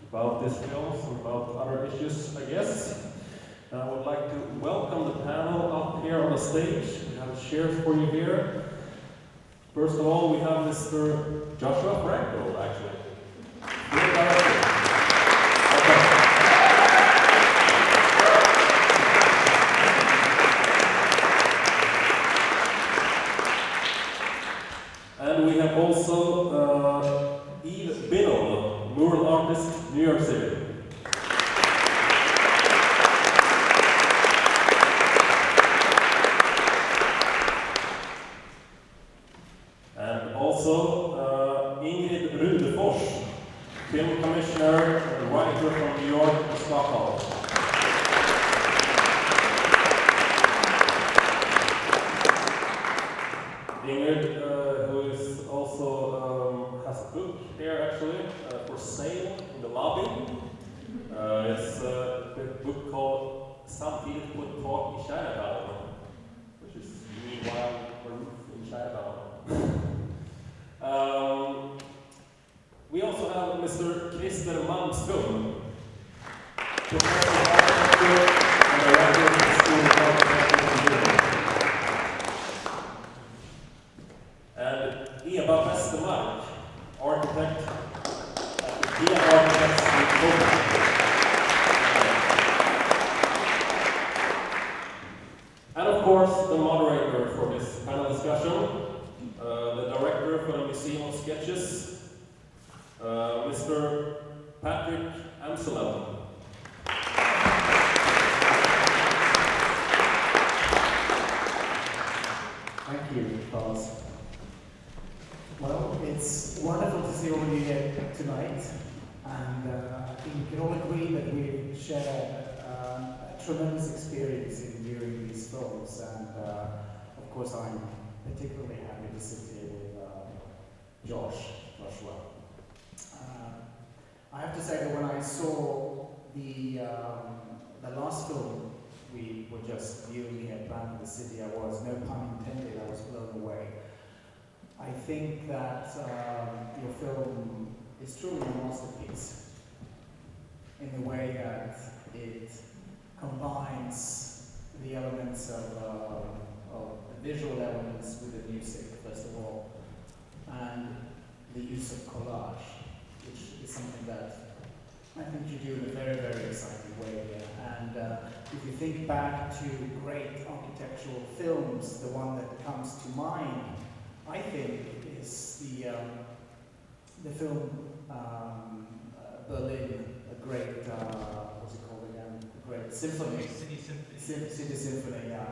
about this film and about other issues, I guess. I would like to welcome the panel up here on the stage. We have chairs for you here. First of all, we have Mr. Joshua Frankel, actually. And we have also Biddle, Mural Artist, New York City. And also Ingrid Rudefors, film commissioner and writer from New York and Stockholm. Ingrid, who is also has a book here actually for sale in the lobby. It's a book called Samtidigt på ett tak I Köpenhamn, which is meanwhile a roof in Köpenhamn. We also have Mr. Malmström, professor of architecture and director of the School of Architecture. And Ewa Westermark, architect at the Gehl Architects in Stockholm. And of course, the moderator for this panel discussion, the director for the Museum of Sketches, Mr. Patrick Amsellem. Thank you, Lars. Well, it's wonderful to see all of you here tonight, and I think we can all agree that we share a tremendous experience in viewing these films, and of course I'm particularly happy to sit here with Joshua. I have to say that when I saw the last film we were just viewing here, Plan of the City, I was, no pun intended, I was blown away. I think that your film is truly a masterpiece in the way that it combines the elements of the visual elements with the music, first of all, and the use of collage, which is something that I think you do in a very, very exciting way here. And if you think back to great architectural films, the one that comes to mind, I think, is the film Berlin, a great, what's it called again? A great symphony. City Symphony, yeah.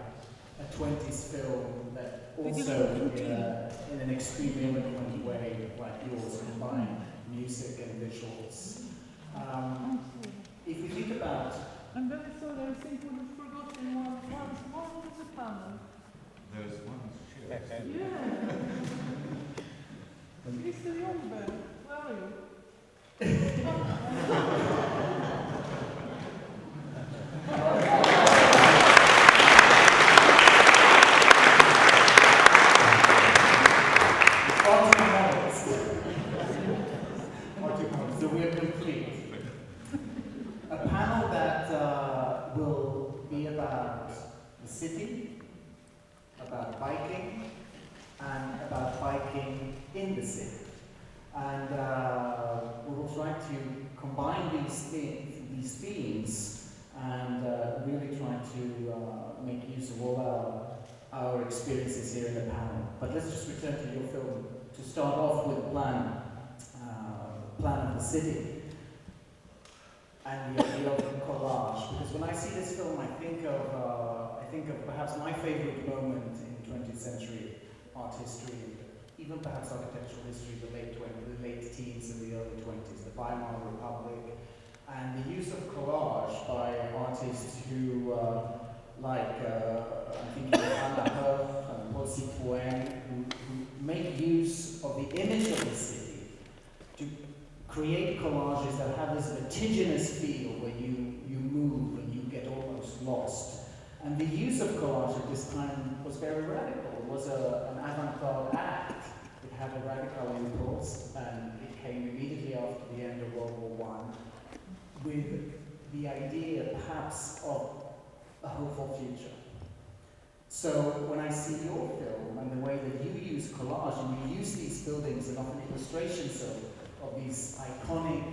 A 20s film that also, in an extremely eloquent way, like yours, combine music and visuals. If you think about... I'm very sorry, I think we've forgotten one of the panel. There's one chair. Yeah. Mr. Ljungberg, where are you? So we are complete. A panel that will be about the city, about biking, and about biking in the city. And we will try to combine these themes and really try to make use of all our experiences here in the panel. But let's just return to your film to start off with Plan of the City and the idea of collage. Because when I see this film, I think of perhaps my favorite moment in 20th century art history, even perhaps architectural history, the late teens and the early 20s, the Weimar Republic, and the use of collage by artists who, I'm thinking of Anna Herf and Paul Citroën, who make use of the image of the city to create collages that have this vertiginous feel where you move and you get almost lost. And the use of collage at this time was very radical. It was an avant-garde act. It had a radical impulse, and it came immediately after the end of World War I. with the idea perhaps of a hopeful future. So when I see your film and the way that you use collage and you use these buildings and often illustrations of these iconic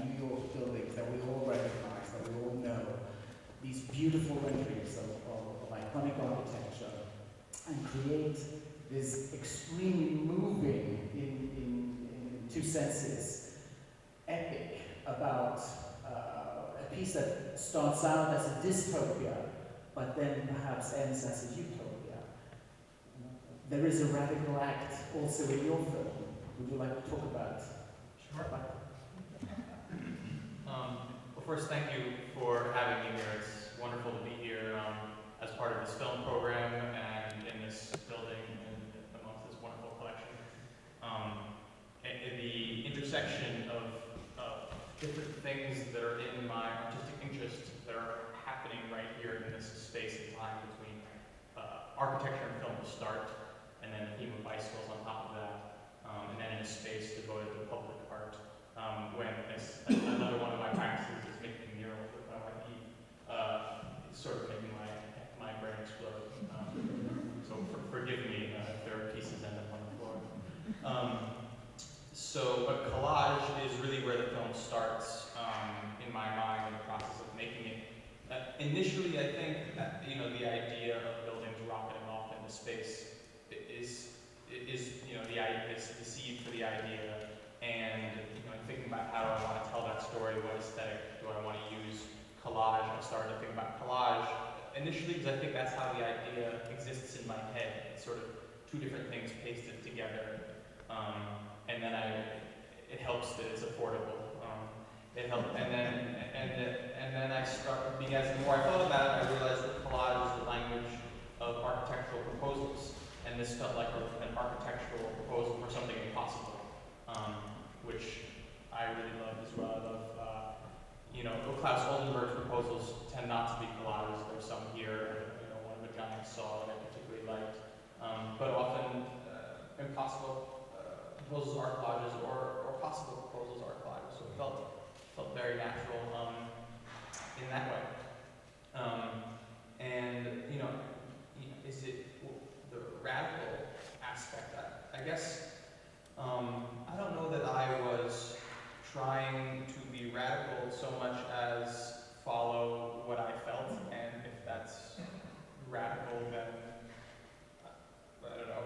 New York buildings that we all recognize, that we all know, these beautiful renderings of iconic architecture, and create this extremely moving, in two senses, epic about a piece that starts out as a dystopia, but then perhaps ends as a utopia. There is a radical act also in your film. Would you like to talk about? Sure. Well, first, thank you for having me here. It's wonderful to be here as part of this film program and in this building and amongst this wonderful collection. The intersection of different things that are in my artistic interest that are happening right here in this space and time between architecture and film to start, and then a theme of bicycles on top of that, and then in a space devoted to public art. When another one of my practices is making murals with my wife, it's sort of making my brain explode. So forgive me if there are pieces end up on the floor. So a collage is really where the film starts in my mind in the process of making it. Initially, I think the idea of buildings rocketing off into space is the seed for the idea. And thinking about how do I want to tell that story, what aesthetic do I want to use, collage. I started to think about collage initially because I think that's how the idea exists in my head. It's sort of two different things pasted together. And then it helps that it's affordable. It helped, and then I started, because the more I thought about it, I realized that collage is the language of architectural proposals, and this felt like an architectural proposal for something impossible, which I really loved as well. I love, Klaus Oldenburg's proposals tend not to be collages. There's some here, one of the giants saw that I particularly liked, but often impossible proposals are collages, or possible proposals are collages. So it felt very natural in that way. Is it the radical aspect? I guess I don't know that I was trying to be radical so much as follow what I felt, and if that's radical, then I don't know.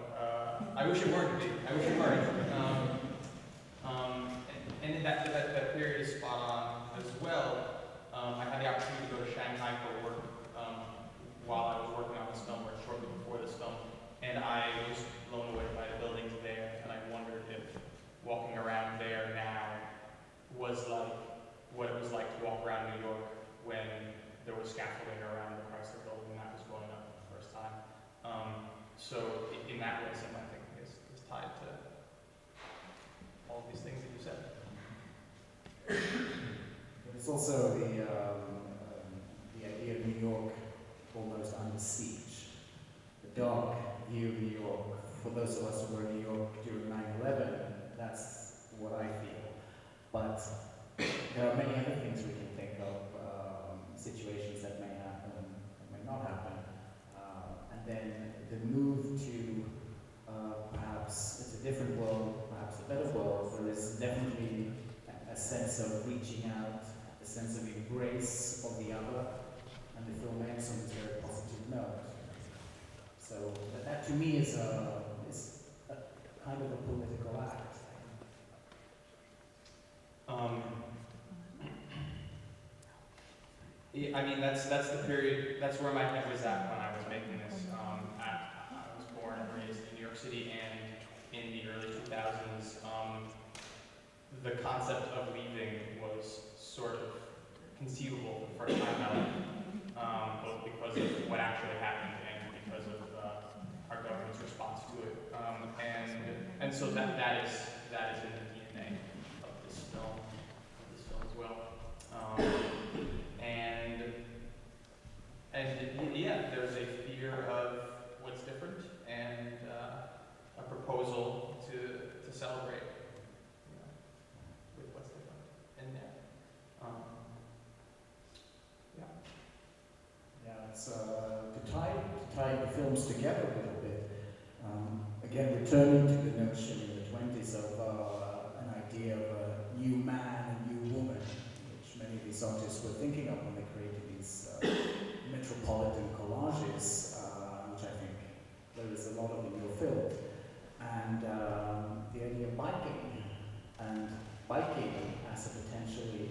I wish it weren't. I wish it weren't. And that period is spot on as well. I had the opportunity to go to Shanghai for work while I was working on this film, or shortly before this film, and I was blown away by the buildings there, and I wondered if walking around there now was like what it was like to walk around New York when there was scaffolding around the Chrysler Building and that was going up for the first time. So in that way, some of my thinking is tied to all of these things that you said. It's also the idea of New York almost under siege. The dark view of New York, for those of us who were in New York during 9/11, that's what I feel. But there are many other things we can think of, situations that may happen and may not happen. And then the move to perhaps it's a different world, perhaps a better world. There is definitely a sense of reaching out, a sense of embrace of the other, and the film ends on this very positive note. So that to me is a kind of a political act. I mean, that's the period. That's where my head was at when I was making this. I was born and raised in New York City, and in the early 2000s, the concept of leaving was sort of conceivable for the first time out, both because of what actually happened and because of our government's response to it. And so that is in the DNA of this film as well. Yeah, there's a fear of what's different and a proposal to celebrate with what's different in there. these artists were thinking of when they created these metropolitan collages, which I think there is a lot of in your film. And the idea of biking, and biking as a potentially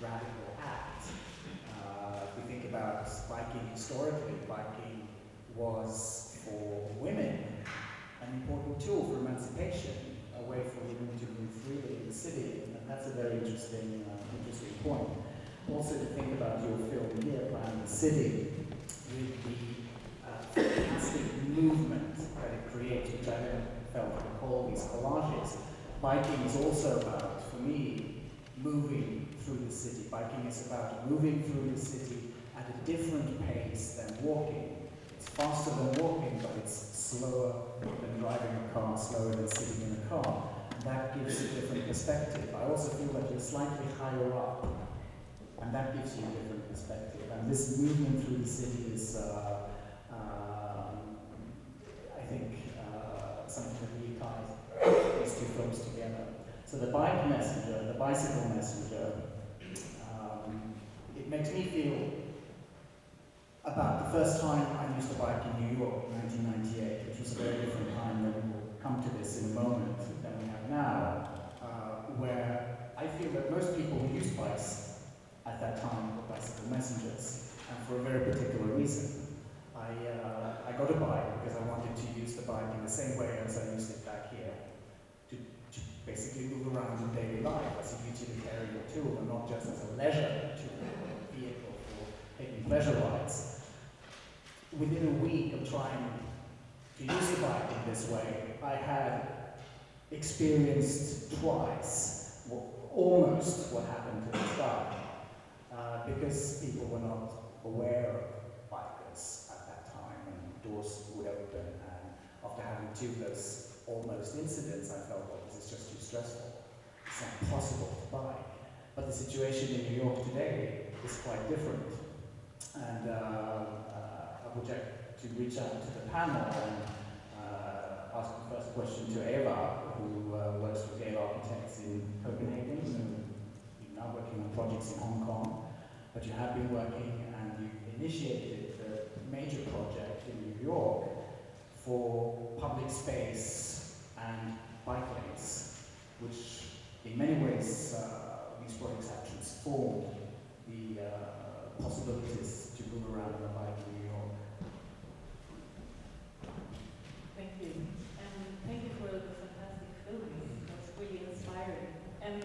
radical act. If we think about biking historically, biking was for women an important tool for emancipation, a way for women to move freely in the city, and that's a very interesting point. Also to think about your film here, Plan the City, with the fantastic movement that it creates, which I then felt would call these collages. Biking is also about, for me, moving through the city. Biking is about moving through the city at a different pace than walking. It's faster than walking, but it's slower than driving a car, slower than sitting in a car. And that gives a different perspective. I also feel that you're slightly higher up, and that gives you a different perspective. And this movement through the city is, I think, something that really ties these two films together. So the bike messenger, the bicycle messenger, it makes me feel about the first time I used a bike in New York, 1998, which was a very different time than we will come to this in a moment than we have now, where I feel that most people who used bikes at that time were bicycle messengers, and for a very particular reason. I got a bike because I wanted to use the bike in the same way as I used it back here, to basically move around in daily life as a utilitarian tool and not just as a leisure tool or a vehicle for taking pleasure rides. Within a week of trying to use the bike in this way, I had experienced twice almost what happened to this bike, because people were not aware of bikers at that time, and doors would open, and after having two of those almost incidents, I felt, well, this is just too stressful. It's not possible to bike. But the situation in New York today is quite different. And I would like to reach out to the panel and ask the first question to Ewa, who works for Gehl Architects in Copenhagen, and you're now working on projects in Hong Kong, but you have been working and you initiated a major project in New York for public space and bike lanes, which in many ways these projects have transformed the possibilities to move around on a bike in New York. Thank you. And thank you for the fantastic filming. That's really inspiring. And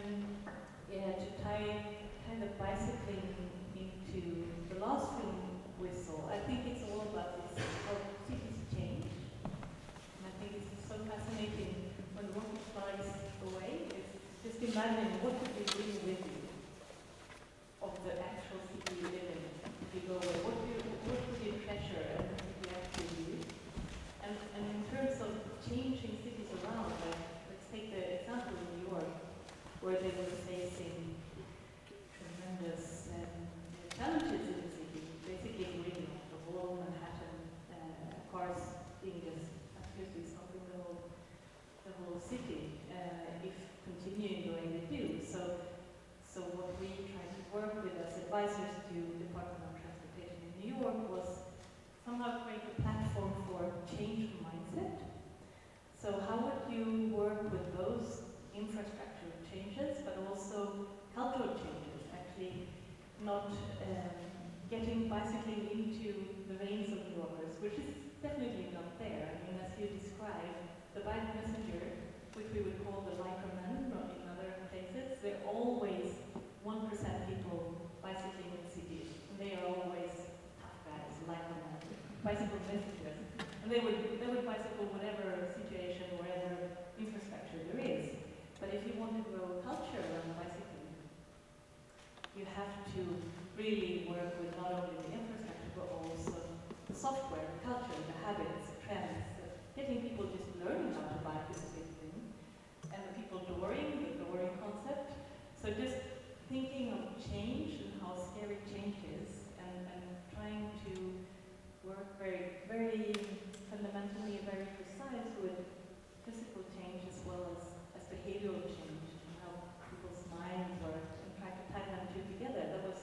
yeah, to tie kind of bicycling into the last film we saw, I think it's all about this, how cities change. And I think it's so fascinating when the rocket flies away. It's just imagine what would you bring with you of the actual city you live in if you go away. What would you treasure and what would you actually use? And in terms of changing cities around, like, let's take the example of New York, where they were facing tremendous challenges in the city, basically greening up the whole Manhattan, cars being just absolutely stopping the whole city, if continuing the way they do. So what we tried to work with as advisors to Department of Transportation in New York was somehow create a platform for change mindset. So how would you work with those infrastructure changes, but also cultural changes, actually not getting bicycling into the veins of New Yorkers, which is definitely not there. I mean, as you described, the bike messenger, which we would call the bikerman in other places, they're always 1% people bicycling in cities, and they are always tough guys, bikermen, bicycle messengers, and they would bicycle whatever situation, whatever infrastructure there is. But if you want to grow culture around bicycling, you have to really work with not only the infrastructure, but also the software, the culture, the habits, the trends. Getting people just learning how to bike is a big thing. And the people touring, the touring concept. So just thinking of change and how scary change is, and trying to work very, very fundamentally, very precise with physical change as well as behavioral change, and how people's minds work, and try to tie them two together. That was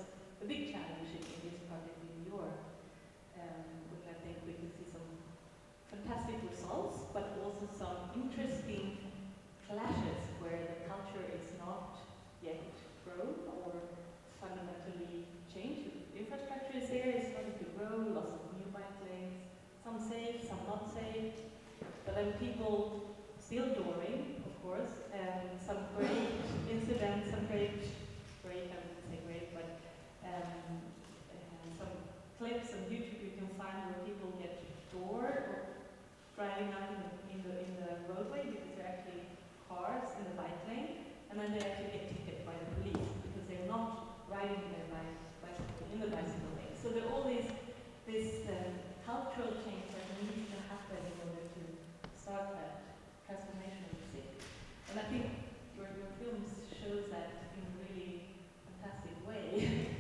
grow, lots of new bike lanes, some safe, some not safe, but then people still touring, of course, and some great incidents, some great, I wouldn't say great, but some clips on YouTube you can find where people get doored or driving up in the roadway because they're actually cars in the bike lane, and then they actually get ticketed by the police because they're not riding their bicycle in the bicycle lane. So there are all this cultural change that needs to happen in order to start that transformation of the city. And I think your films shows that in a really fantastic way.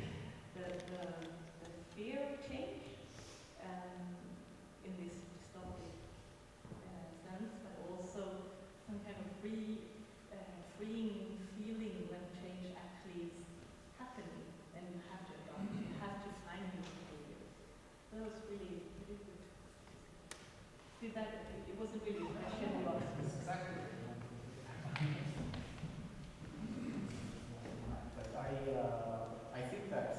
the fear of change in this dystopic sense, but also some kind of freeing feeling when change actually is happening and you have to adopt, you have to find new behavior. That was really, really good. Did that, it wasn't really a question. Exactly. But I think that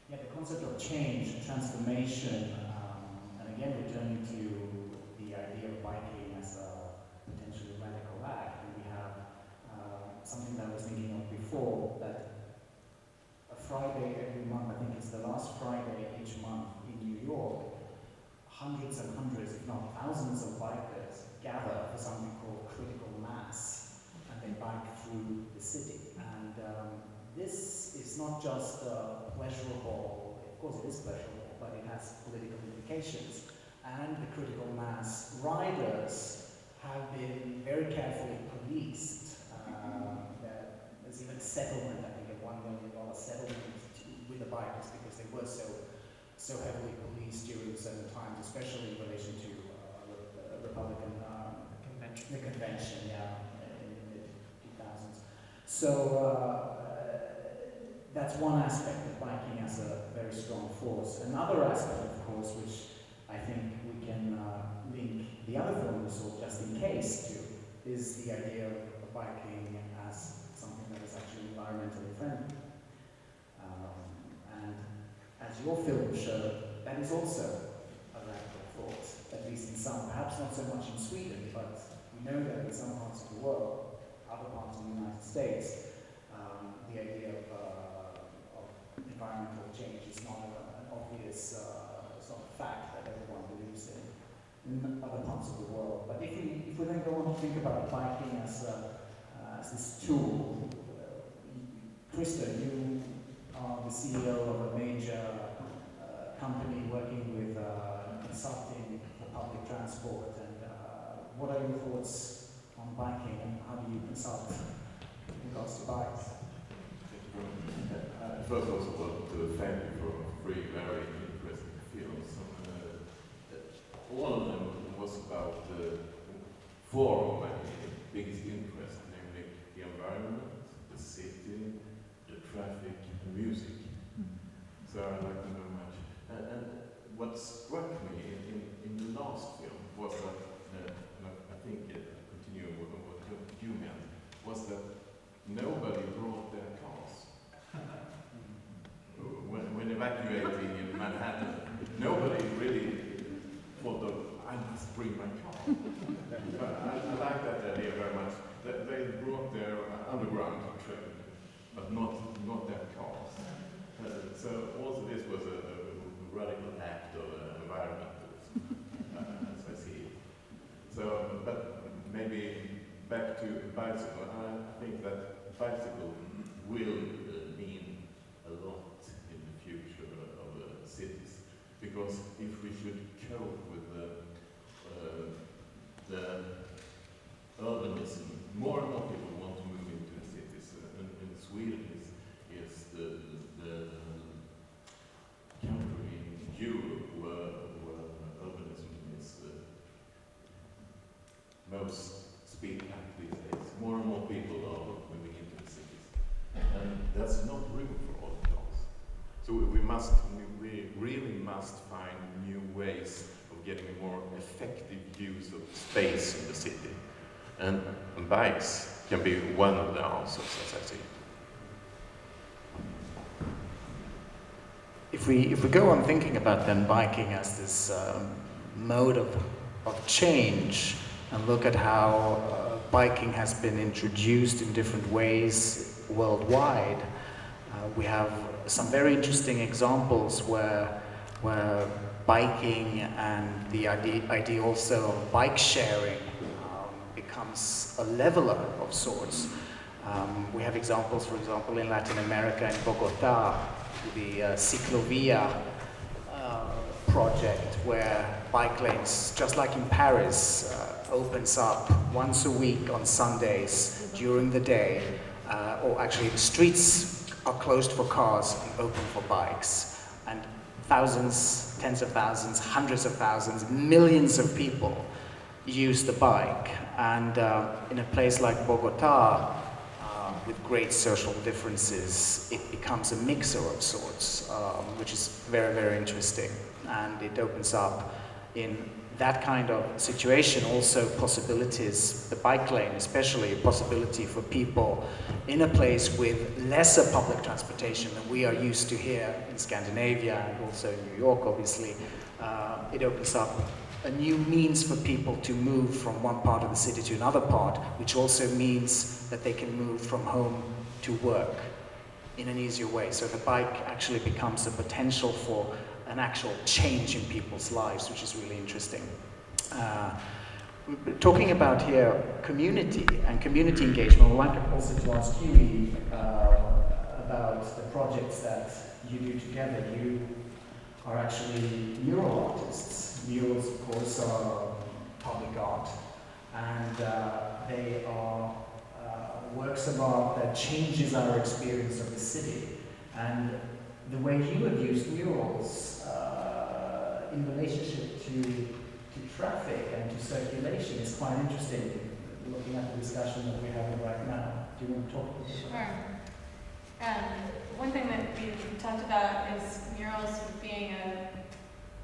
the concept of change, transformation, and again returning to the idea of biking as a potentially radical act, and we have something that I was thinking of before, that a Friday every month, I think it's the last Friday each month in New York, hundreds and hundreds, if not thousands of bikers gather for something called critical mass, and they bike through the city. And this is not just pleasurable, of course it is pleasurable, but it has political implications. And the critical mass riders have been very carefully policed. There's even a settlement, I think a $1 million settlement with the bikers because they were so heavily policed during certain times, especially in relation to Republican the convention, in the mid-2000s. So that's one aspect of biking as a very strong force. Another aspect, of course, which I think we can link the other film we saw, Just in Case, to, is the idea of biking as something that is actually environmentally friendly. And as your film showed, that is also a radical force, at least in some, perhaps not so much in Sweden, but we know that in some parts of the world, other parts of the United States, the idea of environmental change is not an obvious sort of fact that everyone believes in other parts of the world. But if we then go on to think about biking as this tool, Krista, you are the CEO of a major company working with consulting for public transport. And what are your thoughts on biking and how do you consult in regards to bikes? First, also want to thank you for three very interesting films. All of them was about four of my biggest interests, namely the environment, the city, the traffic, and music. So I like them very much. And what struck me in the last film was that, and I think continuing with what you meant, was that nobody brought their cars. When evacuating in Manhattan, nobody really thought of, I must bring my car. I like that idea very much. That they brought their underground train, but not their cars. So also this was a radical act of environmentalism, as I see it. So, but maybe back to bicycle. I think that bicycle will mean a lot in the future of cities, because if we should cope with the urbanism, more and more people want to move into the cities. In Sweden is the country in Europe where urbanism is most speed up these days. More and more people are moving into the cities, and there's not room for all cars. So we really must find new ways of getting a more effective use of space in the city. And bikes can be one of the answers, as I see it. If we go on thinking about then biking as this mode of change, and look at how biking has been introduced in different ways worldwide, we have some very interesting examples where biking and the idea also of bike sharing becomes a leveler of sorts. We have examples, for example, in Latin America, in Bogota, the Ciclovia project, where bike lanes, just like in Paris, opens up once a week on Sundays during the day, or actually the streets are closed for cars and open for bikes. And thousands, tens of thousands, hundreds of thousands, millions of people use the bike. And in a place like Bogota, with great social differences, it becomes a mixer of sorts, which is very, very interesting. And it opens up in that kind of situation also possibilities, the bike lane especially, a possibility for people in a place with lesser public transportation than we are used to here in Scandinavia and also in New York, obviously. It opens up a new means for people to move from one part of the city to another part, which also means that they can move from home to work in an easier way. So the bike actually becomes a potential for an actual change in people's lives, which is really interesting. Talking about here community and community engagement, I'd like also to ask you about the projects that you do together. You are actually mural artists. Murals, of course, are public art, and they are works of art that changes our experience of the city. And the way you have used murals in relationship to traffic and to circulation is quite interesting, looking at the discussion that we're having right now. Do you want to talk a bit about that? Sure. One thing that we talked about is murals being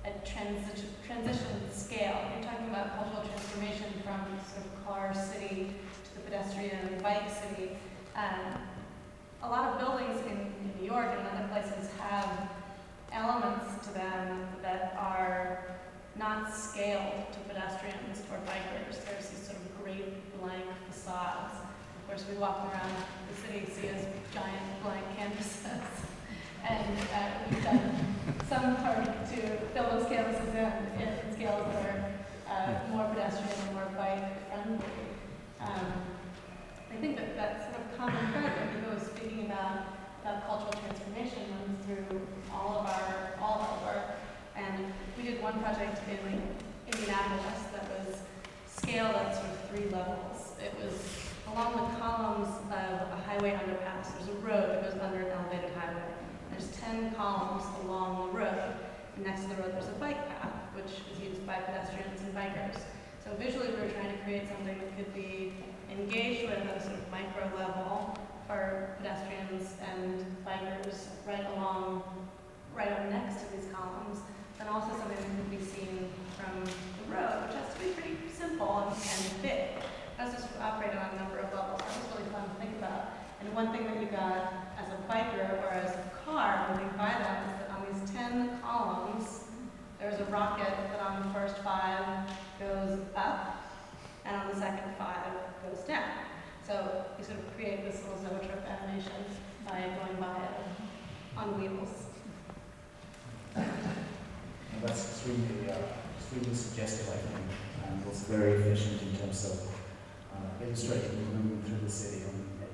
a transition scale. You're talking about cultural transformation from sort of car city to the pedestrian bike city. A lot of buildings in New York and other places have elements to them that are not scaled to pedestrians or bikers. There's these sort of great blank facades. Of course, we walk around the city, see as giant blank canvases. And we've done some part to fill those canvases in scales that are more pedestrian and more bike friendly. I think that sort of common thread that we were speaking about cultural transformation runs through all of our work. And we did one project in Indianapolis that was scaled at sort of 3 levels. It was along the columns of a highway underpass. There's a road that goes under an elevated highway. There's 10 columns along the road. And next to the road there's a bike path, which is used by pedestrians and bikers. So visually we were trying to create something that could be engaged with at a sort of micro level for pedestrians and bikers right up next to these columns, and also something that could be seen from the road, which has to be pretty simple and big. It has to operate on a number of levels. That was really fun to think about. And one thing that you got as a biker or as a car moving by them is that on these 10 columns, there's a rocket that on the first 5 goes up, and on the second 5 goes down. So you sort of create this little zoetrope animation by going by it on wheels. And that's extremely suggestive, I think, and also very efficient in terms of illustrating the movement through the city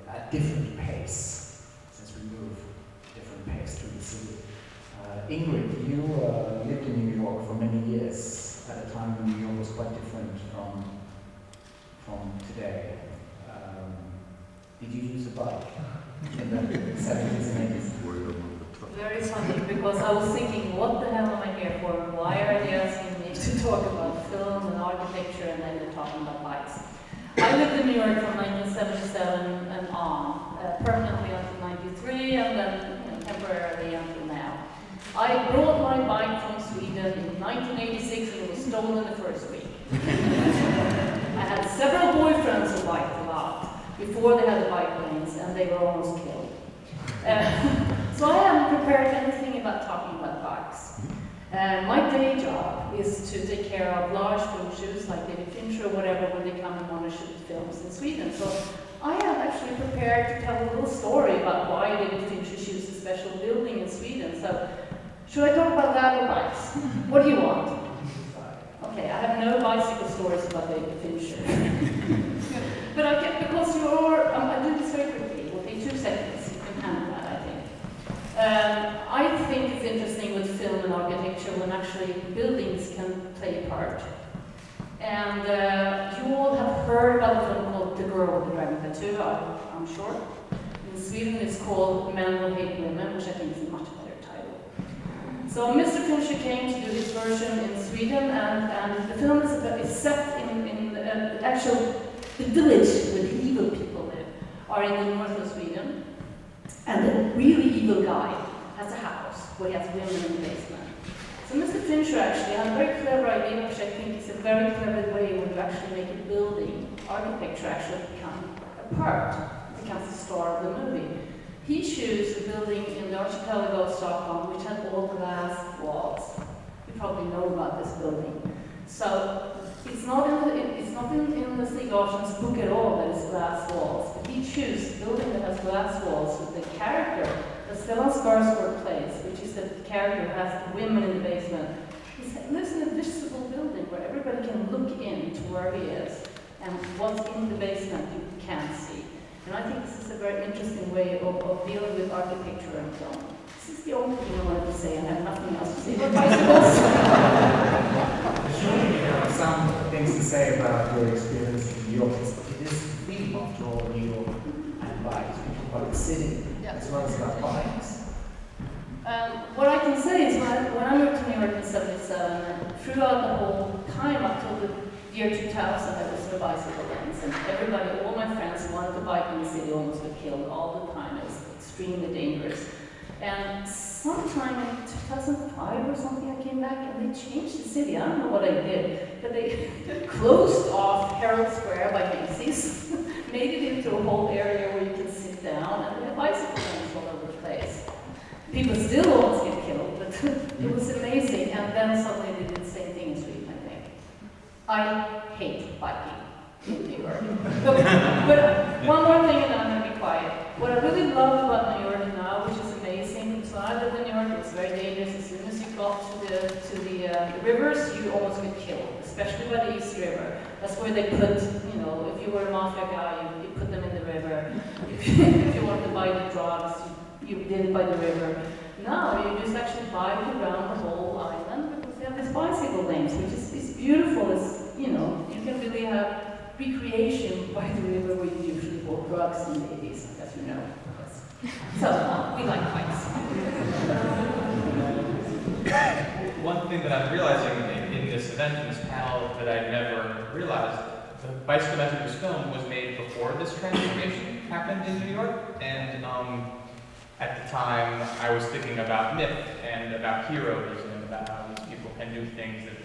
at different pace, since we move different pace through the city. Ingrid, you lived in New York for many years at a time when New York was quite different from today. Did you use a bike in the 70s and 80s? Very funny, because I was thinking, what the hell am I here for? Why are they asking me to talk about film and architecture, and then they're talking about bikes? I lived in New York from 1977 and on, permanently until 93, and then temporarily until now. I brought my bike from Sweden in 1986, and it was stolen the first week. I had several boyfriends who biked a lot before they had the bike lanes, and they were almost killed. So I haven't prepared anything about talking about My day job is to take care of large film shoots like David Fincher or whatever when they come and want to shoot films in Sweden. So I have actually prepared to tell a little story about why David Fincher shoots a special building in Sweden. So should I talk about that or bikes? What do you want? Okay, I have no bicycle stories about David Fincher. But I get, because I'll do this very quickly. It will take 2 seconds. You can handle that, I think. I think it's interesting with film and architecture when actually buildings can play a part. And you all have heard about a film called The Girl with the Dragon Tattoo, I'm sure. In Sweden it's called Men Will Hate Women, which I think is a much better title. So Mr. Fincher came to do his version in Sweden, and the film is set in the village where the evil people live are in the north of Sweden. And the really evil guy has a house where he has women in the basement. So Mr. Fincher actually had a very clever idea, which I think is a very clever way when you actually make a building, architecture actually become a part, becomes the star of the movie. He chose a building in the archipelago of Stockholm, which had all glass walls. You probably know about this building. So it's not in the Stig Larsson's book at all that it's glass walls, but he chose a building that has glass walls with the character that Stellan Skarsgård plays, which is the character who has the women in the basement. He lives in a visible building where everybody can look in to where he is, and what's in the basement you can't see. And I think this is a very interesting way of dealing with architecture and film. This is the only thing I wanted to say, and I have nothing else to say about bicycles. Surely you have some things to say about your experience in New York. It is theme after all, New York and bikes. We talk about the city as well as about bikes. What I can say is when I moved to New York in '77, throughout the whole time up till the year 2000, I was in a bicycle lanes, and everybody, all my friends who wanted to bike in the city almost got killed all the time. It was extremely dangerous. And sometime in 2005 or something, I came back and they changed the city. I don't know what I did, but they closed off Herald Square by Macy's, made it into a whole area where you can sit down, and they had bicycle lanes all over the place. People still almost get killed, but it was amazing. And then suddenly they did the same thing in Sweden, I think. I hate biking in New York. But one more thing and then I'm going to be quiet. What I really love about New York now, which is amazing, so I lived in New York, it's very dangerous. As soon as you got to the rivers, you almost get killed, especially by the East River. That's where they put, if you were a mafia guy, you put them in the river. If you wanted to buy the drugs, you did it by the river. Now you just actually bike around the whole island because they have these bicycle lanes, which is beautiful. It's, you can really have recreation by the river where you usually bought drugs in the 80s, as you know. Yes. So, we like bikes. One thing that I'm realizing in this event, in this panel, that I never realized, the bicycle method of this film was made before this transformation happened in New York, and at the time I was thinking about myth and about heroes and about how these people can do things that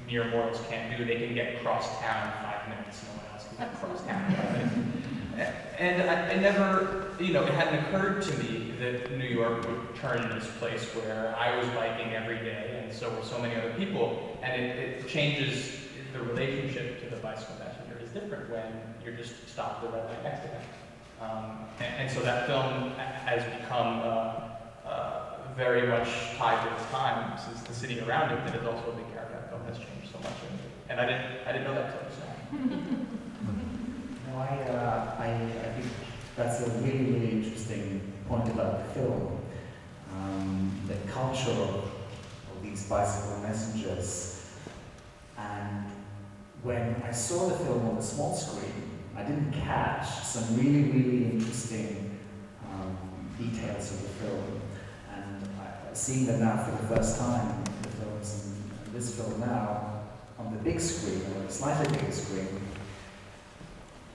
mere mortals can't do. They can get across town in 5 minutes, no one else can get across town in 5 minutes. And I never, it hadn't occurred to me that New York would turn into this place where I was biking every day, and so were so many other people, and it changes the relationship to the bicycle messenger is different when you're just stopped at the red light next to him. And so that film has become very much tied to its time, since the city around it that is also a big character. That film has changed so much, and I didn't know that till just now. No, I think that's a really, really interesting point about the film. The culture of these bicycle messengers. And when I saw the film on the small screen, I didn't catch some really, really interesting details of the film. And seeing them now for the first time, the films and this film now, on the big screen, or a slightly bigger screen,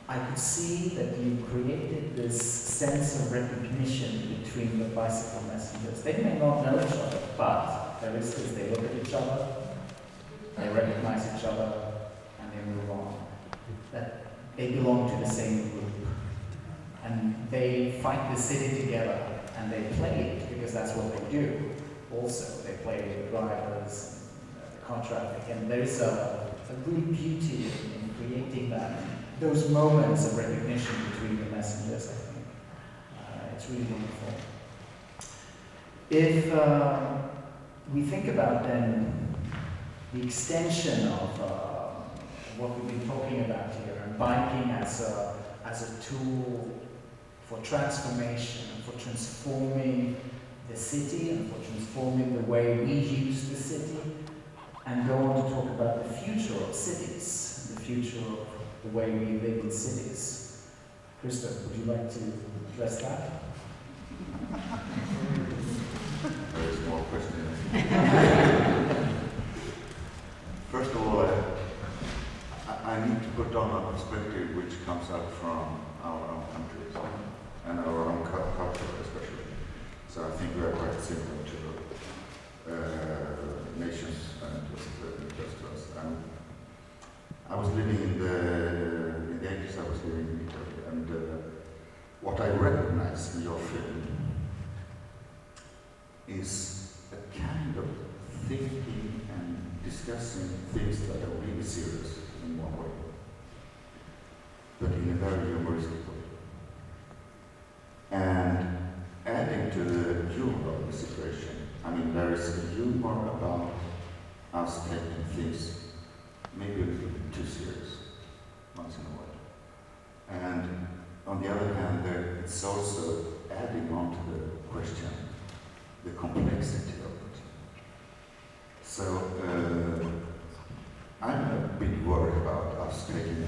I could see that you created this sense of recognition between the bicycle messengers. They may not know each other, but there is this, they look at each other, they recognize each other, and they move on. That they belong to the same group. And they fight the city together, and they play it because that's what they do. also. They play with the drivers, the car traffic, and there's a real beauty in creating those moments of recognition between the messengers, I think. It's really wonderful. If we think about then the extension of what we've been talking about here, and biking as a tool for transformation, for transforming the city and for transforming the way we use the city, and go on to talk about the future of cities, the future of the way we live in cities. Christoph, would you like to address that? Very small question. First of all, I need to put on a perspective which comes out from our own countries and our own culture especially. So I think we are quite similar to nations and just us. I was living in the 80s, I was living in Italy, and what I recognize in your film is a kind of thinking and discussing things that are really serious in one way, but in a very humoristic way. And adding to the humor of the situation, I mean, there is a humor about us taking things maybe a little bit too serious once in a while. And on the other hand, it's also adding on to the question the complexity of it. So I'm a bit worried about us taking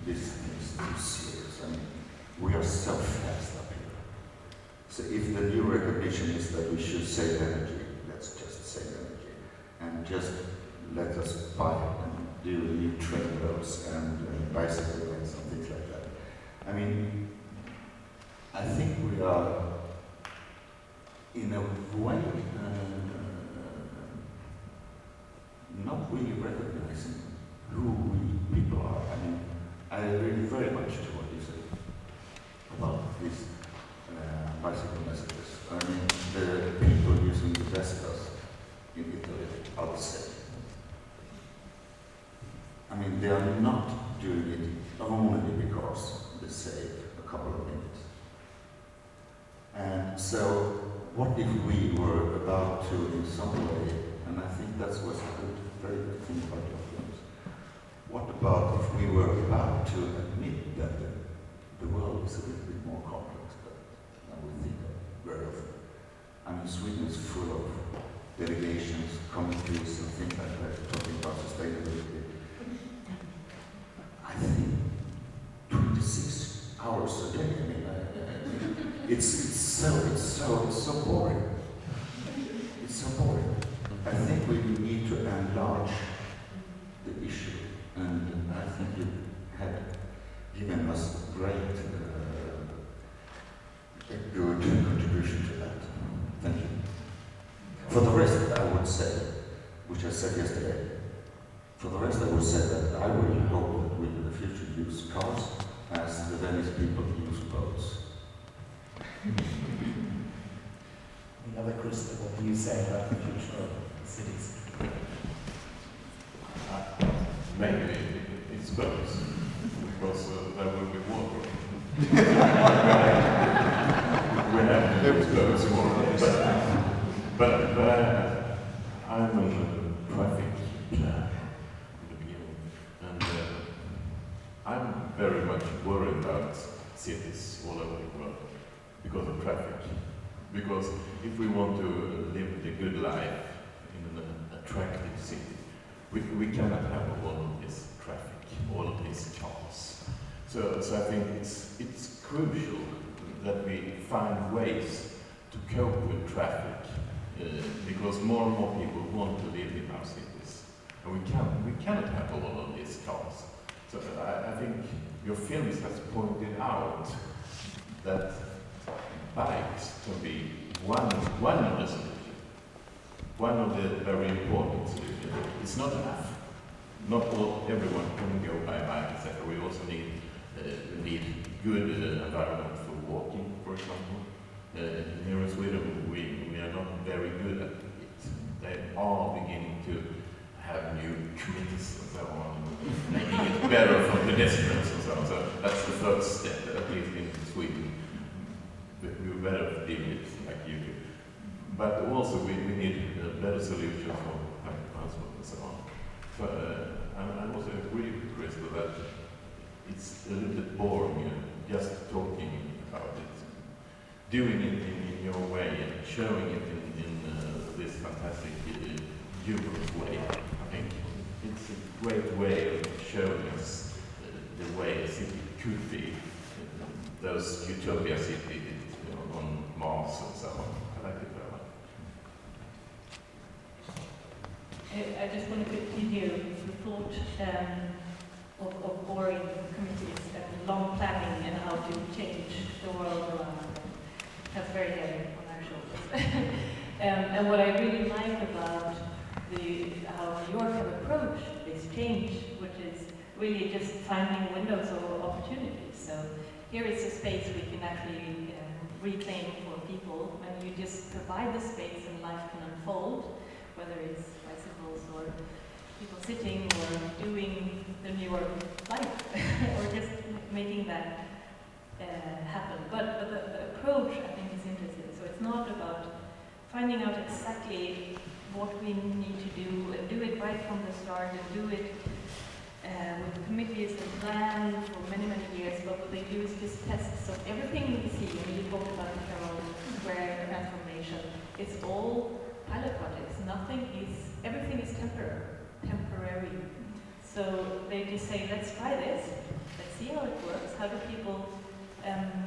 these things too serious. I mean, we are so fast up here. So if the new recognition is that we should save energy, let's just save energy and just let us buy and do new train roads and bicycle lanes and things like that. I mean, I think we are in a way not really recognizing who we people are. I mean, I agree very much to what you say about these bicycle messages. I mean, the people using the Vespas in Italy are the same. I mean, they are not doing it only because they save a couple of minutes. And so, what if we were about to, in some way, and I think that's what's a very good thing about your films, what about if we were about to admit that the world is a little bit more complex than we think of very often? I mean, Sweden is full of delegations, committees, and things like that, talking about sustainability. I think 26 hours a day. I mean, it's so boring. It's so boring. I think we need to enlarge the issue, and I think you had given us a good contribution to that. Thank you. For the rest, I would say, which I said yesterday, for the rest I would say that I really hope that we in the future use cars as the Venice people use boats. The other Christoph, what do you say about the future of cities? Maybe it's boats, because there will be water. We have those boats more, but I'm in traffic plan in the beginning, and I'm very much worried about cities all over the world because of traffic. Because if we want to live the good life in an attractive city, we cannot have all of this traffic, all of these cars. So I think it's crucial that we find ways to cope with traffic, because more and more people want to live in our cities, and we cannot have all of these cars. So I think your films has pointed out that bikes can be one of the solutions, one of the very important solutions. It's not enough. Not everyone can go by bike, etc. We also need good environment for walking, for example. Here in Sweden, we are not very good at pedestrians and so on. So that's the first step, at least in Sweden. We're better at doing it like you do. But also we need better solutions for public transport and so on. So I also agree with Crystal that it's a little bit boring just talking about it. Doing it in your way and showing it in this fantastic humorous way. I think it's a great way of showing us the way a city could be. Those utopia cities on Mars and so on. I like it very much. I just want to continue the thought of boring committees and long planning and how to change the world around. That's very heavy on our shoulders. And what I really like about how New York have approached this change, which is really just finding windows of opportunities. So here is a space we can actually reclaim for people, and you just provide the space and life can unfold, whether it's bicycles or people sitting or doing the New York life, or just making that happen. But the approach, I think, is interesting. So it's not about finding out exactly what we need to do and do it right from the start and do it with committees and plan for many, many years, but what they do is just test. So everything we see, when you talked about the Herald Square transformation, it's all pilot projects. Everything is temporary. So they just say, let's try this, let's see how it works, how do people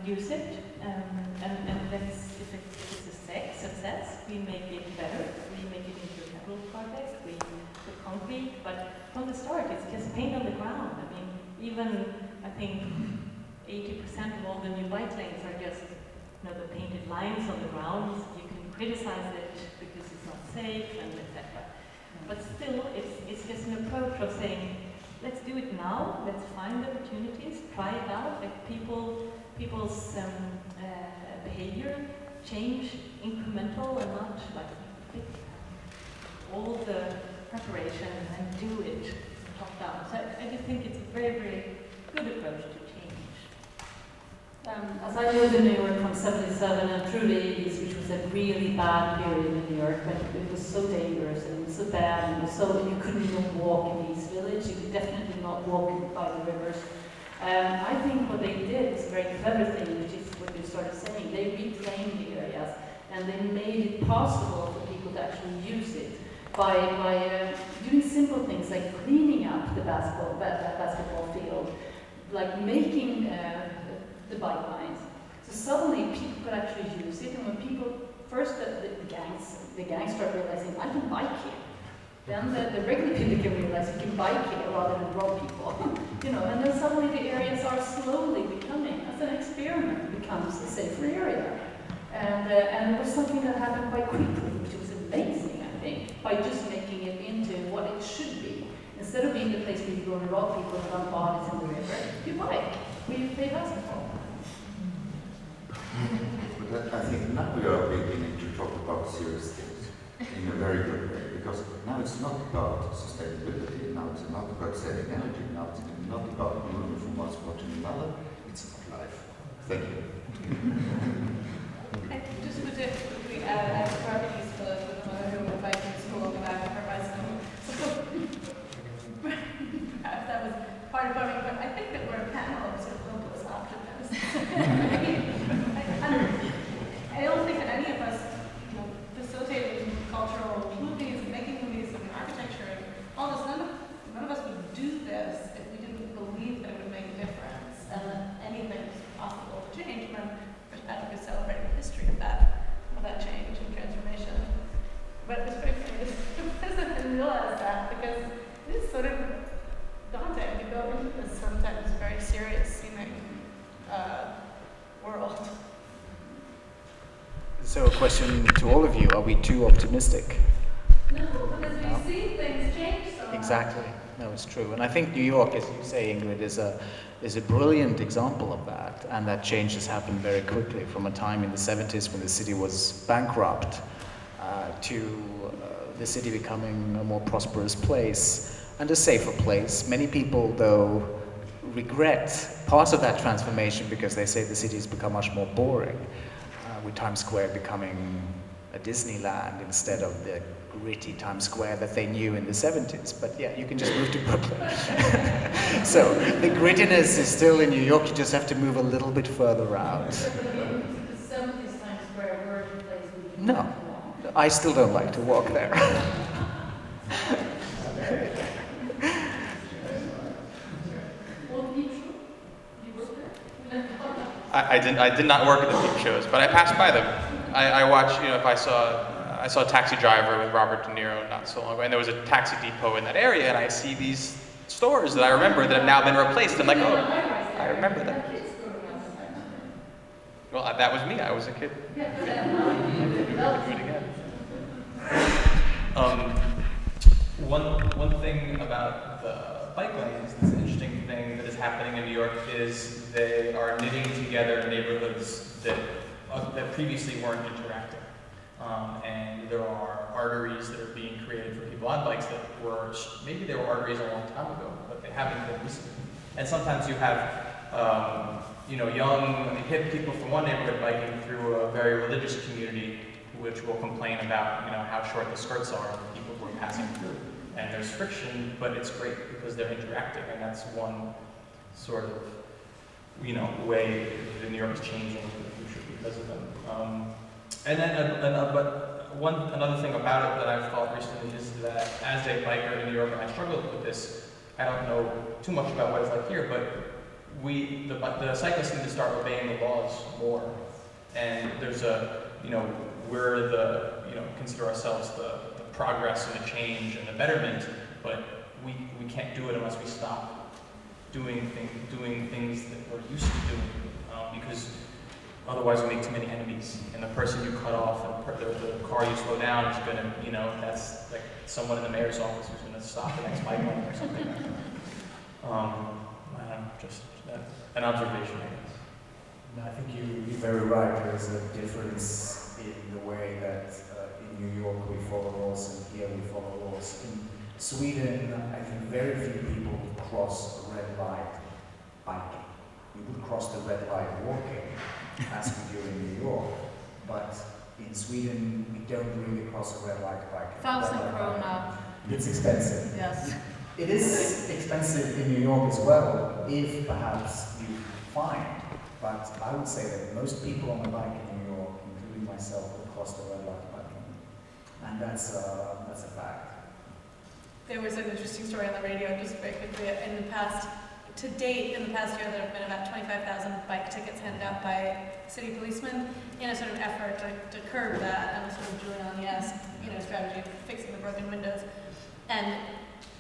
use it, and let's, if it's a success, we make it better, we make it into a capital project, we put concrete, but from the start it's just paint on the ground. I mean, even, I think, 80% of all the new bike lanes are just the painted lines on the ground. You can criticize it because it's not safe and etc. But still, it's just an approach of saying, let's do it now, let's find opportunities, try it out, let people's behavior change incremental and not like all the preparation and do it top down. So I just think it's a very, very good approach to change. As I lived in New York from 77 and through the 80s, which was a really bad period in New York, when it was so dangerous and it was so bad and it was so you couldn't even walk in the East Village, you could definitely not walk by the rivers. I think what they did was a very clever thing, which is what you started saying. They reclaimed the areas and they made it possible for people to actually use it by doing simple things like cleaning up the basketball field, like making the bike lines. So suddenly people could actually use it, and when people, first the gangs start realizing, I can bike here. Then the regular people can realize you can bike here rather than rob people. And then suddenly the areas are slowly becoming, as an experiment, becomes a safer area. And it was something that happened quite quickly, which was amazing, I think, by just making it into what it should be. Instead of being the place where you go and rob people and run bodies in the river, you bike, where you play basketball. But I think now we are beginning to talk about serious things in a very good way, because now it's not about sustainability, now it's not about saving energy, now it's not about moving from one spot to another, it's about life. Thank you. I just would quickly add, I have properties for the mother who went biking to school on the back of her bicycle. Perhaps that was part of it, but I think that we're a panel of sort of hopeless optimists. I don't think that any of us, facilitating cultural movies and making movies and architecture and all this, none of us would do this if we didn't believe that it would make a difference and that anything was possible to change. I think we're celebrating the history of that change and transformation. But it's very curious to realize that, because it is sort of daunting to go into this sometimes very serious seeming world. So a question to all of you, are we too optimistic? No, because we've seen things change so much. Exactly. No, it's true. And I think New York, as you say, Ingrid, is a brilliant example of that. And that change has happened very quickly, from a time in the 70s when the city was bankrupt to the city becoming a more prosperous place and a safer place. Many people, though, regret part of that transformation because they say the city has become much more boring, with Times Square becoming a Disneyland instead of the gritty Times Square that they knew in the 70s. But yeah, you can just move to Brooklyn. So the grittiness is still in New York, you just have to move a little bit further out. The 70s Times Square were the place we No, I still don't like to walk there. I did not work at the peep shows, but I passed by them. I watched, if I saw Taxi Driver with Robert De Niro not so long ago, and there was a taxi depot in that area, and I see these stores that I remember that have now been replaced. I'm like, oh, I remember that. Well, that was me. I was a kid. Do it again. One thing about the bike lanes, this interesting thing that is happening in New York is they are knitting together neighborhoods that previously weren't interacting. And there are arteries that are being created for people on bikes that were, maybe they were arteries a long time ago, but they haven't been recently. And sometimes you have, young, hip people from one neighborhood biking through a very religious community, which will complain about, how short the skirts are of the people who are passing through. And there's friction, but it's great because they're interacting, and that's one sort of, way that New York is changing for the future because of them. And then, another thing about it that I've thought recently is that as a biker in New York, and I struggled with this. I don't know too much about what it's like here, but the cyclists need to start obeying the laws more. And there's we're consider ourselves the progress and the change and the betterment, but we can't do it unless we stop doing things that we're used to doing, because otherwise we make too many enemies. And the person you cut off, and the car you slow down is going to, that's like someone in the mayor's office who's going to stop the next bike lane or something like that. Just an observation, I guess. No, I think you're very right. There's a difference in the way that in New York we follow laws and here we follow laws. In Sweden, I think very few people would cross a red light biking. You would cross the red light walking, as we do in New York. But in Sweden, we don't really cross a red light biking. 1,000 krona. It's expensive. Yes. It is expensive in New York as well, if perhaps you find. But I would say that most people on the bike in New York, including myself, will cross the red light biking. And that's a fact. There was an interesting story on the radio, just very quickly, in the past year, there have been about 25,000 bike tickets handed out by city policemen in a sort of effort to curb that, and a sort of Giuliani-esque, strategy of fixing the broken windows. And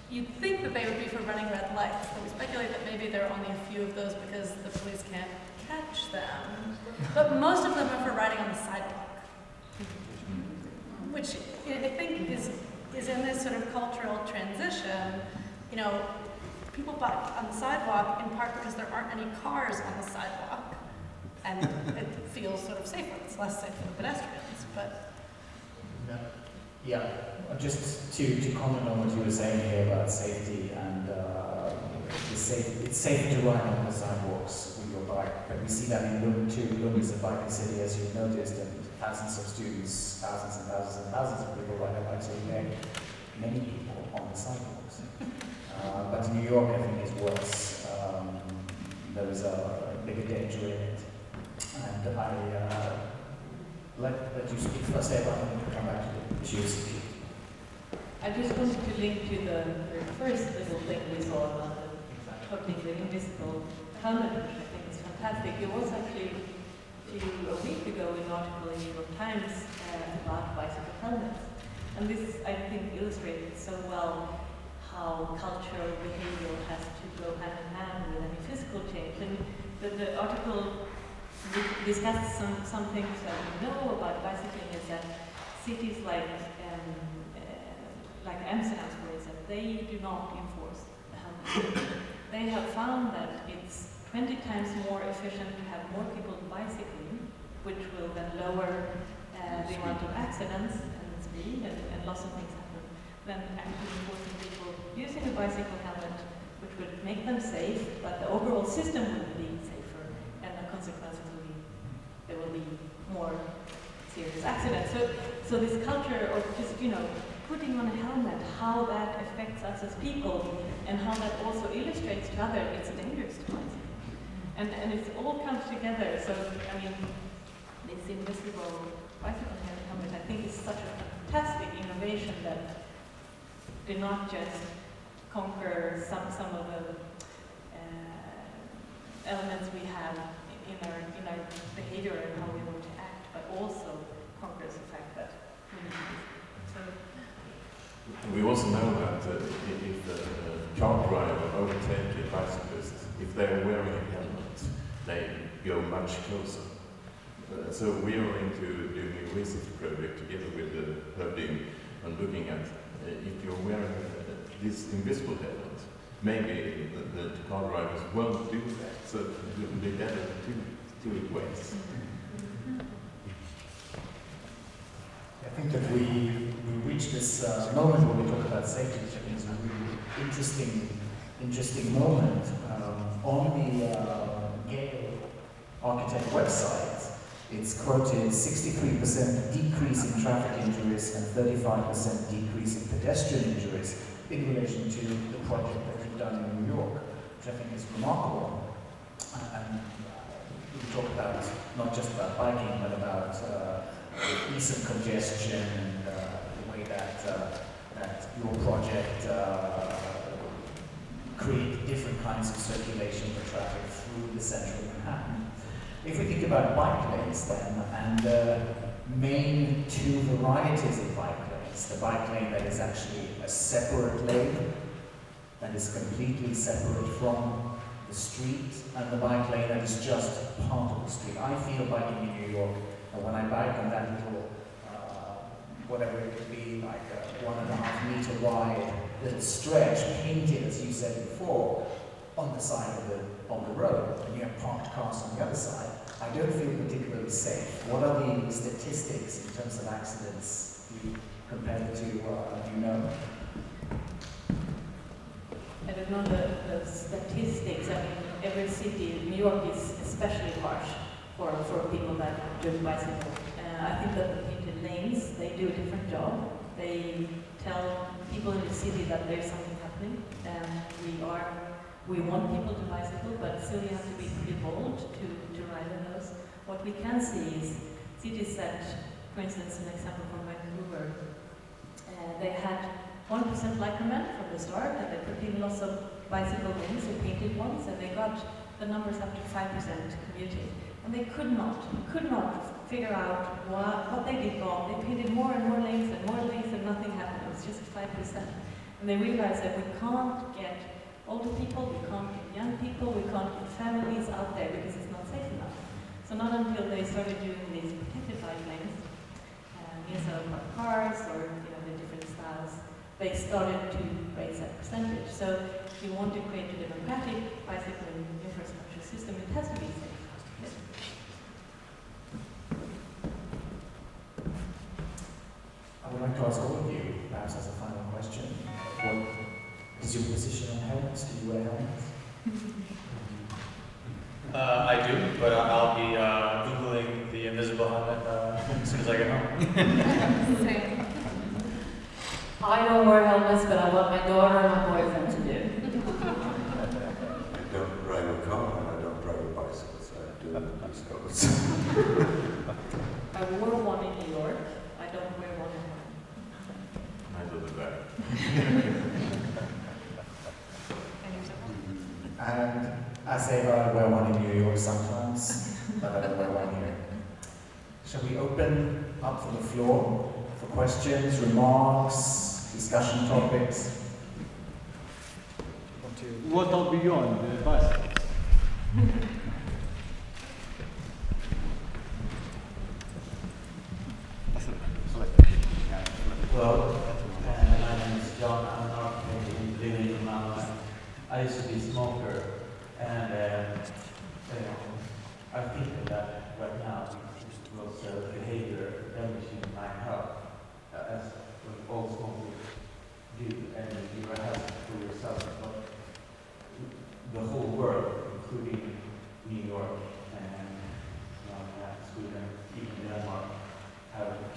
you'd think that they would be for running red lights, but we speculate that maybe there are only a few of those because the police can't catch them. But most of them are for riding on the sidewalk, which I think is in this sort of cultural transition. People bike on the sidewalk in part because there aren't any cars on the sidewalk, and it feels sort of safer. It's less safe for the pedestrians, but yeah. Just to comment on what you were saying here about safety and it's safe to ride on the sidewalks with your bike, but we see that in Lund too. Lund is a biking city, as you've noticed, and thousands of students, thousands and thousands and thousands of people ride their bikes every day. Many people on the sidewalks. But New York, I think, is worse. There is a bigger danger in it. And I let you speak first, Eva, and then come back to the issues. I just wanted to link to the first little thing we saw about the invisible helmet, which I think is fantastic. It was actually a week ago an article in the New York Times about bicycle helmets. And this, I think, illustrates so well how cultural behavior has to go hand in hand with any physical change. And the article discussed some things that we know about bicycling is that cities like Amsellem, for instance, they do not enforce the helmet. They have found that it's 20 times more efficient to have more people bicycling, which will then lower the amount of accidents and speed and lots of things happen, than actually enforcing people using a bicycle helmet which would make them safe, but the overall system would be safer, and the consequences will be, there will be more serious accidents. So this culture of just, putting on a helmet, how that affects us as people, and how that also illustrates to others, it's dangerous to us. And it all comes together. So, I mean, this invisible bicycle helmet, I think, is such a fantastic innovation that did not just conquer some of the elements we have in our behavior and how we want to act, but also conquers the fact that we need to. So, we also know that if a car driver overtakes a bicyclist, if they're wearing a helmet, they go much closer. So we are into doing a research project together with Hövding and looking at if you're wearing this invisible helmet, maybe the car drivers won't do that. So it will be better to do it ways. I think that we reached this moment where we talk about safety, which I think is a really interesting moment. On the Gehl Architects website, it's quoted 63% decrease in traffic injuries and 35% decrease in pedestrian injuries in relation to the project that we've done in New York, which I think is remarkable. And we talk about not just about biking, but about ease of congestion and the way that your project create different kinds of circulation for traffic through the central Manhattan. If we think about bike lanes then, and the main two varieties of bike lanes, the bike lane that is actually a separate lane, that is completely separate from the street, and the bike lane that is just part of the street. I feel biking in New York, and when I bike on that little, whatever it could be, like a 1.5 meter wide little stretch, painted, as you said before, on the side of the road, and you have parked cars on the other side, I don't feel particularly safe. What are the statistics in terms of accidents compared to, I don't know the statistics. I mean, every city, New York is especially harsh for people that do bicycle. I think that the painted lanes, they do a different job. They tell people in the city that there's something happening, and we want people to bicycle, but still you have to be pretty bold to ride on those. What we can see is cities that, for instance, an example from Vancouver, they had 1% like cement from the start, and they put in lots of bicycle lanes and painted ones, and they got the numbers up to 5% commuting. And they could not figure out what they did wrong. They painted more and more lanes, and nothing happened. It was just 5%. And they realized that we can't get older people, we can't get young people, we can't get families out there because it's not safe enough. So not until they started doing these protected bike lanes, near parked cars or the different styles, they started to raise that percentage. So if you want to create a democratic bicycling infrastructure system, it has to be safe. Yes. I would like to ask all of you, perhaps as a final question, what is your position on helmets? Do you wear helmets? I do, but I'll be Googling the invisible helmet as soon as I get home. Same. I don't wear helmets, but I want my daughter and my boyfriend to do. I don't ride a car and I don't ride a bicycle, so I do these covers. I wore one in New York. I don't wear one at home. I do the back. And as Eva, I wear one in New York sometimes, but I don't wear one here. Shall we open up for the floor for questions, remarks, discussion topics? What are beyond the bicycles? Well, my name is John. I'm an architect living in Malmström. I used to be a smoker, and I think that right now it was a behavior damaging my health, as all smokers do, and you are hazard for yourself. But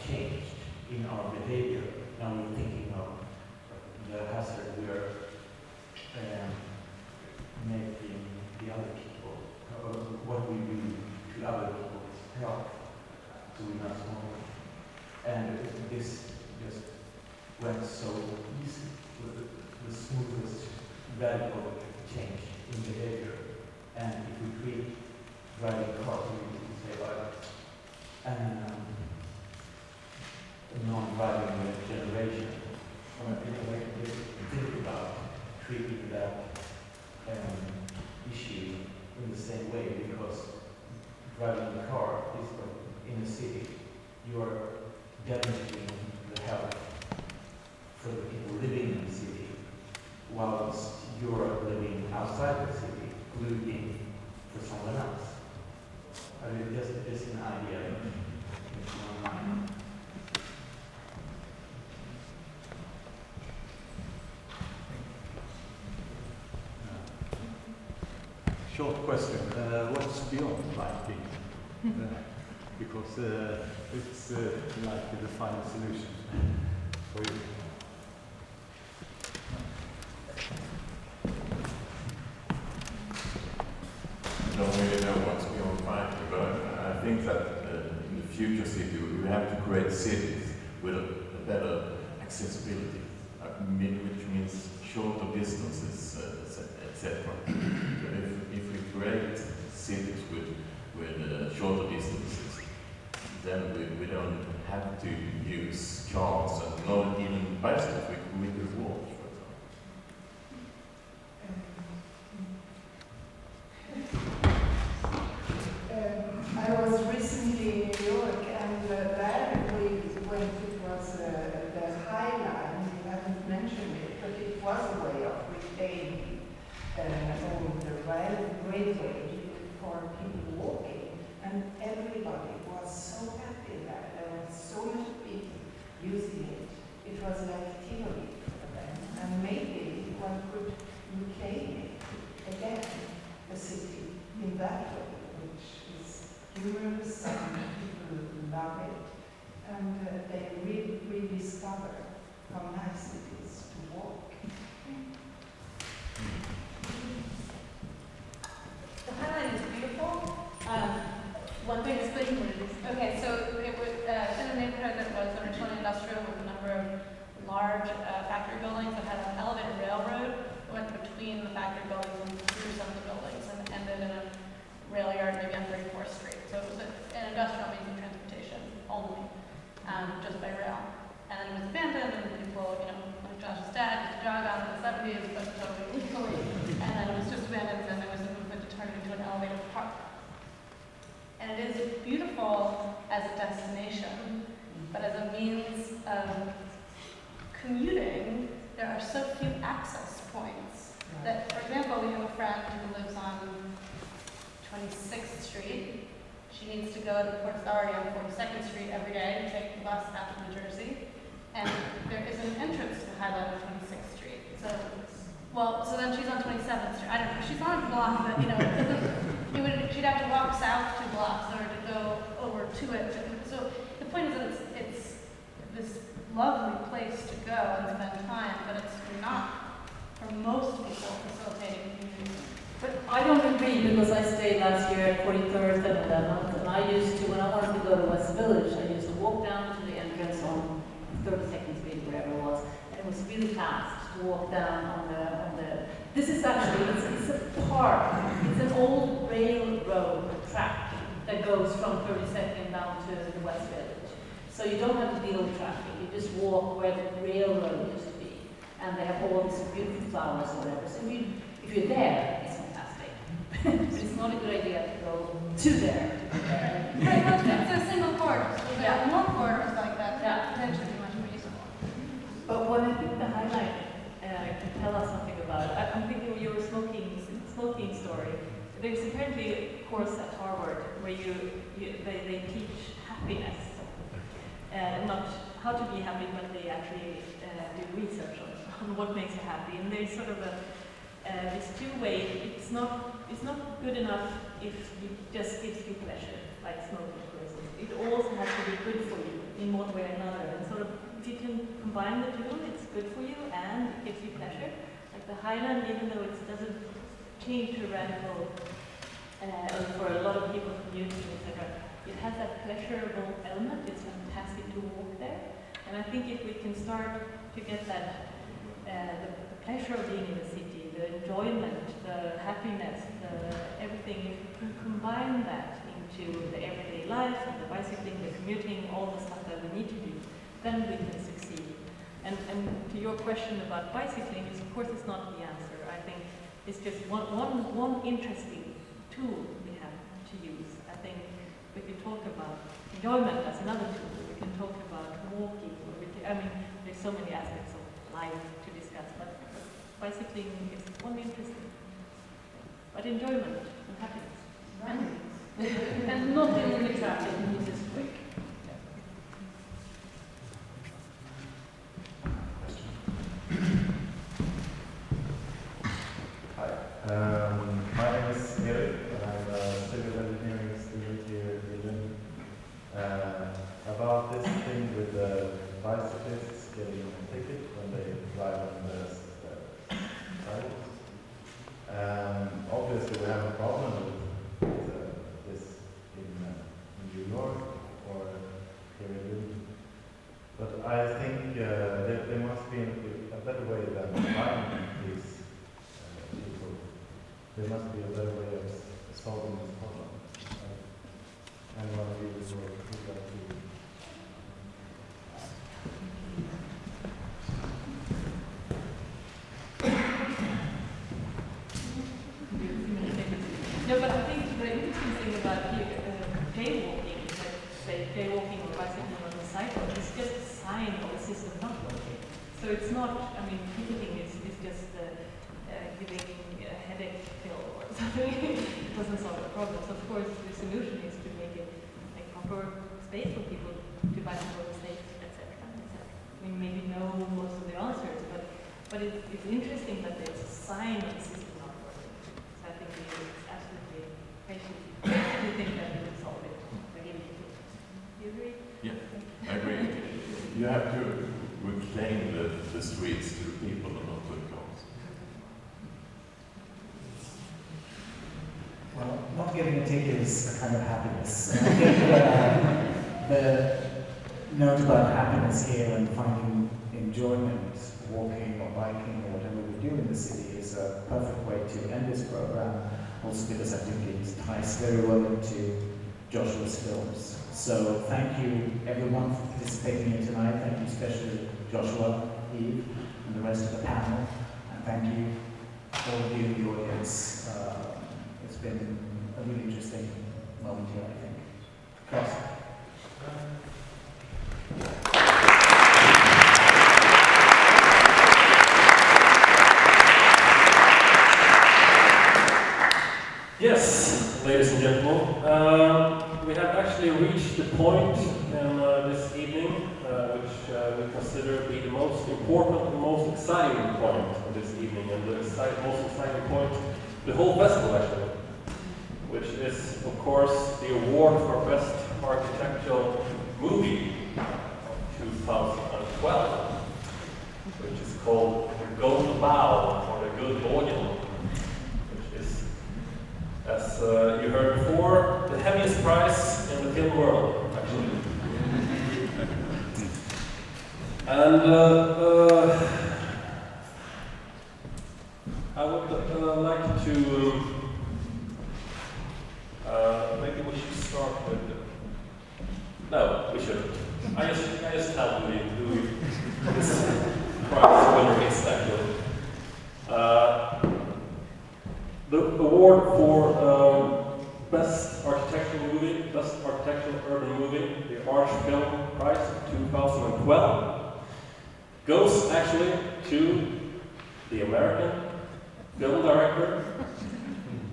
changed in our behavior. Now we're thinking of the hazard we are making the other people, or what we do to other people's health, so we're not smoking. And this just went so easy, with the smoothest radical change in behavior. And if we treat driving cars, we say like non-driving generation, think about treating that issue in the same way, because driving a car is in a city, you are guaranteeing the health for the people living in the city, whilst you're living outside the city, polluting for someone else. I mean, just an idea in my mind. Short question. What's beyond lighting? Because it's like the final solution for you. I don't really know what's beyond lighting, but I think that in the future city we have to create cities with a better accessibility, which means shorter distances, etc. If we create cities with shorter distances, then we don't have to use cars and not even bicycles. We could walk, for example. I was recently in New York, and there we went, it was the High Line, you haven't mentioned it, but it was a way of reclaiming all the railway for people walking, and everybody was so happy that there were so many people using it. It was like theory for them, and maybe one could reclaim it again, the city, in that way, which is humorous and people love it, and they rediscover how nice it is to walk. The highlight is beautiful. One thing is explain what it is. Okay, so it was in a neighborhood that was originally industrial with a number of large factory buildings that had an elevated railroad that went between the factory buildings and through some of the buildings and ended in a rail yard maybe on 34th Street. So it was an industrial means of transportation only, just by rail. And then it was abandoned, and people, you know, like Josh's dad used to jog on in the 70s, but totally illegally. And then it was just abandoned, and then there was a movement to turn it into an elevated park. And it is beautiful as a destination, but as a means of commuting, there are so few access points that, for example, we have a friend who lives on 26th Street. She needs to go to Port Authority on 42nd Street every day to take the bus out to New Jersey. And there is an entrance to Highlight on 26th Street. So then she's on 27th Street. I don't know. She's on a block, but you know, she'd have to walk south 2 blocks in order to go over to it. So the point is that it's this lovely place to go and spend time, but it's not for most people facilitating community. But I don't agree, because I stayed last year at 43rd and 11th, and I used to, when I wanted to go to West Village, I used to walk down to the entrance on 32nd Street, wherever it was, and it was really fast to walk down on the this is actually, it's a park, it's an old railroad track that goes from 32nd down to the West Village. So you don't have to deal with traffic, you just walk where the railroad used to be, and they have all these beautiful flowers or whatever. So if you're there, it's fantastic. But it's not a good idea to go to there. Right, but it's a single corridor, so there are more corridors like that, Yeah. then it should be much more useful. But what I think the highlight can tell us something about, I'm thinking of your smoking story. There's apparently a course at Harvard where they teach happiness, not how to be happy, but they actually do research on what makes you happy. And there's sort of this 2-way. It's not good enough if it just gives you pleasure, like smoking, for instance. It also has to be good for you. in one way or another. And sort of, if you can combine the two, it's good for you and it gives you pleasure. Like the Highland, even though it doesn't change to radical, for a lot of people commuting, etc., it has that pleasurable element. It's fantastic to walk there. And I think if we can start to get that, the pleasure of being in the city, the enjoyment, the happiness, everything, if we can combine that into the everyday life, and the bicycling, the commuting, all the stuff that we need to do, then we can succeed. And to your question about bicycling, of course it's not the answer. I think it's just one interesting tool we have to use. I think we can talk about enjoyment as another tool. We can talk about walking. There's so many aspects of life to discuss, but bicycling is one interesting. But enjoyment and happiness. Right. And not the only traffic, which is quick. Hi, my name is Erik, and I'm a civil engineering student here in Lund. About this thing with the bicyclists getting a ticket when they drive on the sidewalks. Obviously, we have a problem with this in New York or here in Lund. But I think there must be a better way than finding these people. There must be a better way of solving this problem. And one of you would like to. No, but I think the interesting thing about jaywalking is that, say, jaywalking or bicycling on the sidewalk is just a sign of the system not working. So it's not, ticketing is just giving a headache pill or something. It doesn't solve the problem. So of course the solution is to make it a proper space for people to bicycle safe, etc. Maybe know most of the answers, but it's interesting that there's a sign of the system not working. So I think it's absolutely crazy to think that we can solve it by giving it to us. Do you agree? Yeah, I agree. You have to reclaim the streets to the people and not to the cars. Well, not getting a ticket is a kind of happiness. And I think the note about happiness here and finding enjoyment, walking or biking or whatever we do in the city is a perfect way to end this program, also because I think it ties very well into Joshua's films. So thank you everyone for participating here tonight. Thank you especially Joshua, Eve, and the rest of the panel. And thank you all of you in the audience. It's been a really interesting moment here, I think. Klaus. Yes, ladies and gentlemen, we have actually reached the point in this evening which we consider to be the most important and most exciting point of this evening, and the most exciting point the whole festival actually, which is of course the award for Best Architectural Movie of 2012, which is called The Golden Bough or The Good Organ, which is, as you heard before, the heaviest prize in the film world, actually. And I would like to, maybe we should start with, no, we shouldn't. I just tell who this prize winner is actually. The award for Best Architectural Movie, Best Architectural Urban Movie, the ArchFilm Prize of 2012, goes actually to the American film director,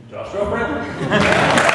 Joshua Frankel.